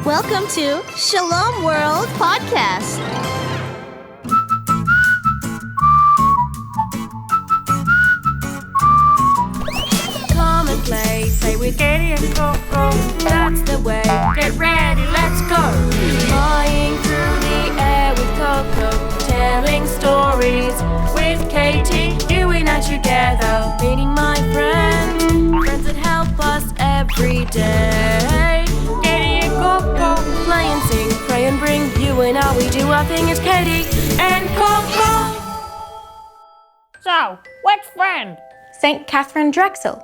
Welcome to Shalom World Podcast. Come and play with Katie and Koco. That's the way. Get ready, let's go. Flying through the air with Koco, telling stories with Katie. You and I together, meeting my friends that help us every day. Katie and Koco, play and sing, pray and bring. You and I, we do our thing. It's Katie and Koco. So, which friend? St. Katharine Drexel.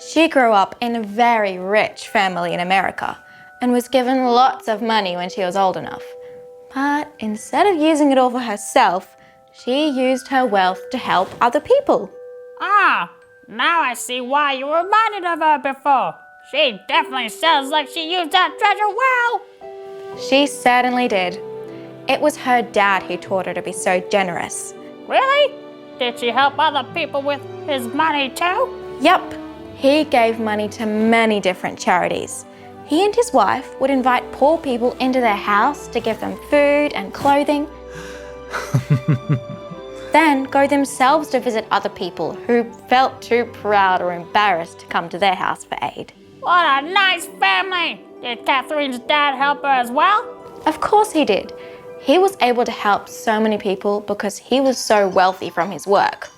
She grew up in a very rich family in America and was given lots of money when she was old enough. But instead of using it all for herself, she used her wealth to help other people. Ah, now I see why you reminded of her before. She definitely sounds like she used that treasure well. She certainly did. It was her dad who taught her to be so generous. Really? Did she help other people with his money too? Yup, he gave money to many different charities. He and his wife would invite poor people into their house to give them food and clothing. Then go themselves to visit other people who felt too proud or embarrassed to come to their house for aid. What a nice family! Did Katharine's dad help her as well? Of course he did. He was able to help so many people because he was so wealthy from his work.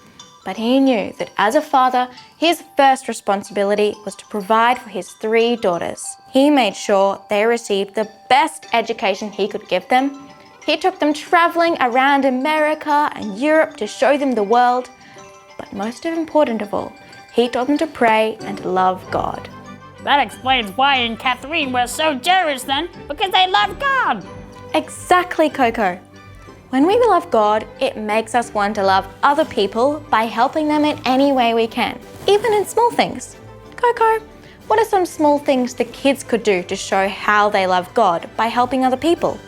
But he knew that as a father, his first responsibility was to provide for his 3 daughters. He made sure they received the best education he could give them. He took them traveling around America and Europe to show them the world. But most important of all, he taught them to pray and to love God. That explains why he and Katharine were so generous then, because they loved God. Exactly, Koco. When we love God, it makes us want to love other people by helping them in any way we can, even in small things. Koco, what are some small things the kids could do to show how they love God by helping other people?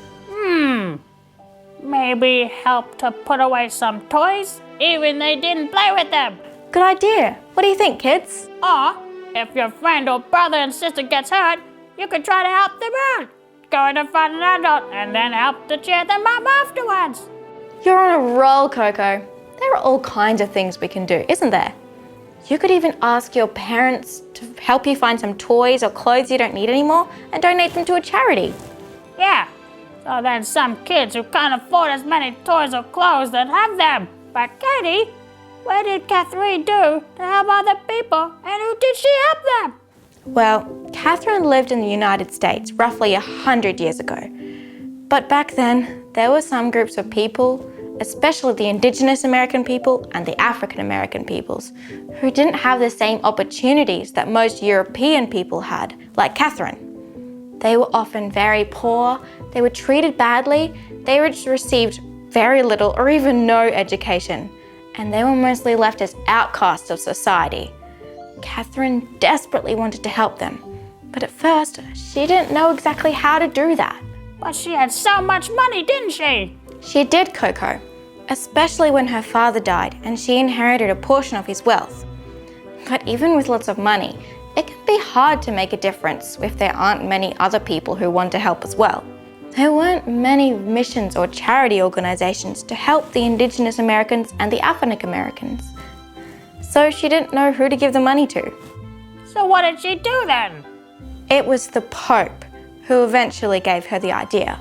Maybe help to put away some toys, even they didn't play with them. Good idea. What do you think, kids? Or, if your friend or brother and sister gets hurt, you could try to help them out. Go to find an adult and then help to cheer them up afterwards. You're on a roll, Koco. There are all kinds of things we can do, isn't there? You could even ask your parents to help you find some toys or clothes you don't need anymore and donate them to a charity. Yeah, so then some kids who can't afford as many toys or clothes that have them. But Katie, what did Katharine do to help other people and who did she help them? Well, Katharine lived in the United States roughly 100 years ago. But back then, there were some groups of people, especially the Indigenous American people and the African American peoples, who didn't have the same opportunities that most European people had, like Katharine. They were often very poor, they were treated badly, they received very little or even no education, and they were mostly left as outcasts of society. Katharine desperately wanted to help them, but at first, she didn't know exactly how to do that. But she had so much money, didn't she? She did, Koco, especially when her father died and she inherited a portion of his wealth. But even with lots of money, it can be hard to make a difference if there aren't many other people who want to help as well. There weren't many missions or charity organizations to help the Indigenous Americans and the African Americans. So she didn't know who to give the money to. So what did she do then? It was the Pope who eventually gave her the idea.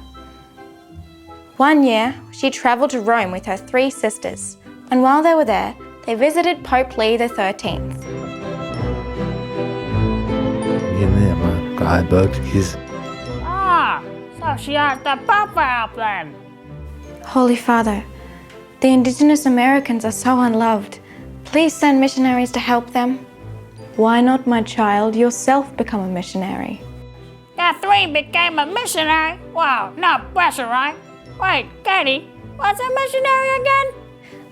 One year, she traveled to Rome with her 3 sisters, and while they were there, they visited Pope Leo XIII. Ah, so she asked the Pope for help then. Holy Father, the Indigenous Americans are so unloved. Please send missionaries to help them. Why not, my child, yourself become a missionary? Katharine became a missionary? Wow, no pressure, right? Wait, Katie, what's a missionary again?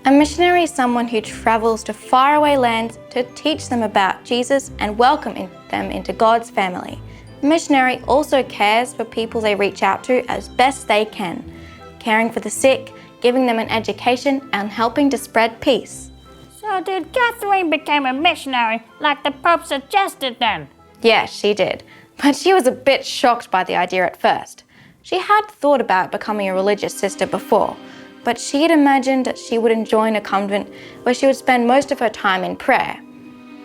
A missionary is someone who travels to faraway lands to teach them about Jesus and welcome them into God's family. A missionary also cares for people they reach out to as best they can, caring for the sick, giving them an education, and helping to spread peace. So did Katharine become a missionary like the Pope suggested then? Yes, she did. But she was a bit shocked by the idea at first. She had thought about becoming a religious sister before, but she had imagined that she would join a convent where she would spend most of her time in prayer.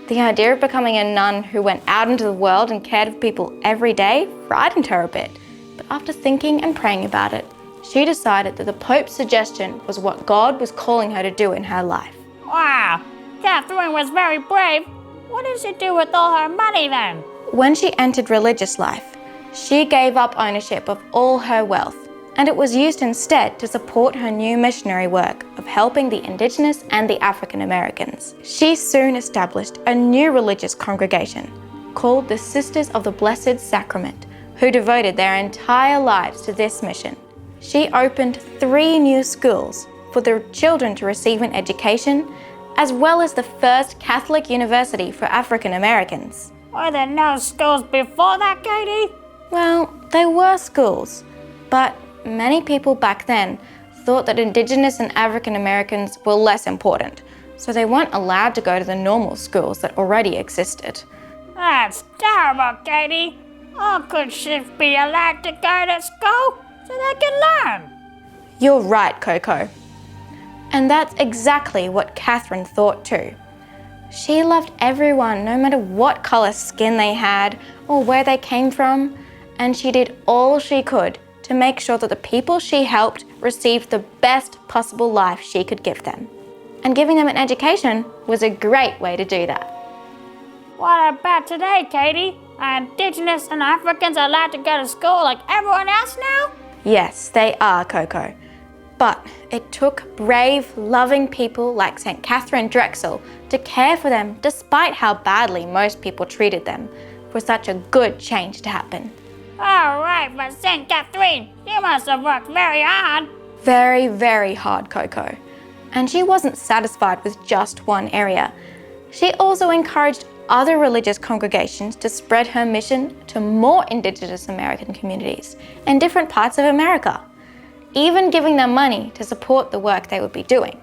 The idea of becoming a nun who went out into the world and cared for people every day frightened her a bit. But after thinking and praying about it, she decided that the Pope's suggestion was what God was calling her to do in her life. Wow, Katharine was very brave. What did she do with all her money then? When she entered religious life, she gave up ownership of all her wealth, and it was used instead to support her new missionary work of helping the Indigenous and the African Americans. She soon established a new religious congregation called the Sisters of the Blessed Sacrament, who devoted their entire lives to this mission. She opened 3 new schools for the children to receive an education, as well as the first Catholic university for African Americans. Were there no schools before that, Katie? Well, there were schools, but many people back then thought that Indigenous and African Americans were less important, so they weren't allowed to go to the normal schools that already existed. That's terrible, Katie. How could she be allowed to go to school so they can learn? You're right, Koco. And that's exactly what Katharine thought too. She loved everyone, no matter what colour skin they had or where they came from, and she did all she could to make sure that the people she helped received the best possible life she could give them. And giving them an education was a great way to do that. What about today, Katie? Are Indigenous and Africans allowed to go to school like everyone else now? Yes, they are, Koco. But it took brave, loving people like St. Katharine Drexel to care for them despite how badly most people treated them for such a good change to happen. All right, but St. Katharine, you must have worked very hard. Very, very hard, Koco. And she wasn't satisfied with just one area. She also encouraged other religious congregations to spread her mission to more Indigenous American communities in different parts of America, even giving them money to support the work they would be doing.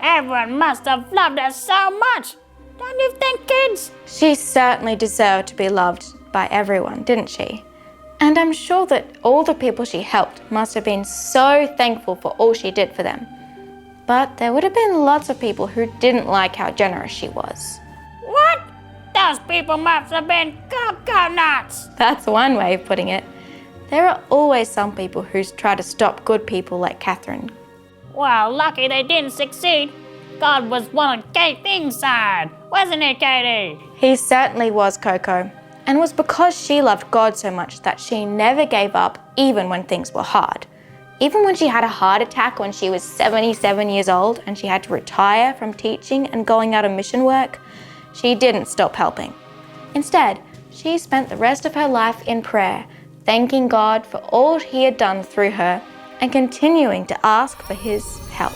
Everyone must have loved her so much. Don't you think, kids? She certainly deserved to be loved by everyone, didn't she? And I'm sure that all the people she helped must have been so thankful for all she did for them. But there would have been lots of people who didn't like how generous she was. What? Those people must have been Koco nuts. That's one way of putting it. There are always some people who try to stop good people like Katharine. Well, lucky they didn't succeed. God was one on Kathleen's side, wasn't he, Katie? He certainly was, Koco. And it was because she loved God so much that she never gave up even when things were hard. Even when she had a heart attack when she was 77 years old and she had to retire from teaching and going out on mission work, she didn't stop helping. Instead, she spent the rest of her life in prayer, thanking God for all he had done through her and continuing to ask for his help.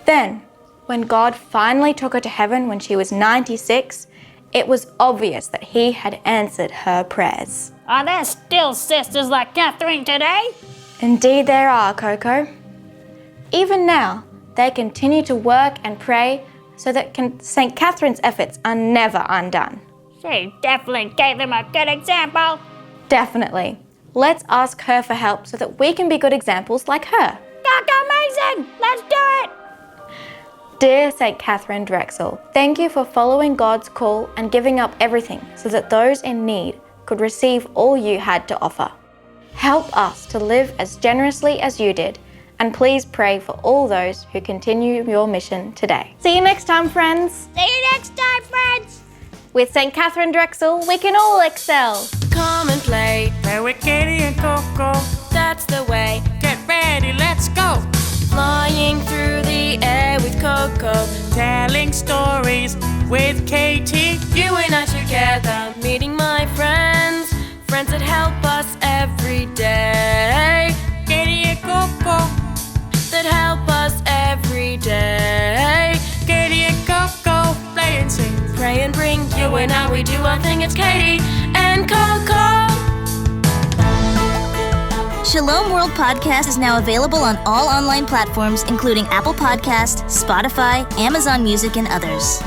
Then, when God finally took her to heaven when she was 96, it was obvious that he had answered her prayers. Are there still sisters like Katharine today? Indeed there are, Koco. Even now, they continue to work and pray so that St. Katharine's efforts are never undone. She definitely gave them a good example. Definitely. Let's ask her for help so that we can be good examples like her. Amazing! Let's do it! Dear St. Katharine Drexel, thank you for following God's call and giving up everything so that those in need could receive all you had to offer. Help us to live as generously as you did, and please pray for all those who continue your mission today. See you next time, friends. See you next time, friends. With St. Katharine Drexel, we can all excel. Come and play with Katie and Koco. that's the way. Get ready, let's go. Flying through the air with Koco, Telling stories with Katie. you and I together, meeting my friends, friends that help us every day, Katie and Koco. that help us every day. Katie and Koco. Play and sing. Pray and bring you and I, we do our thing. It's Katie and Koco. Shalom World Podcast is now available on all online platforms, including Apple Podcast, Spotify, Amazon Music, and others.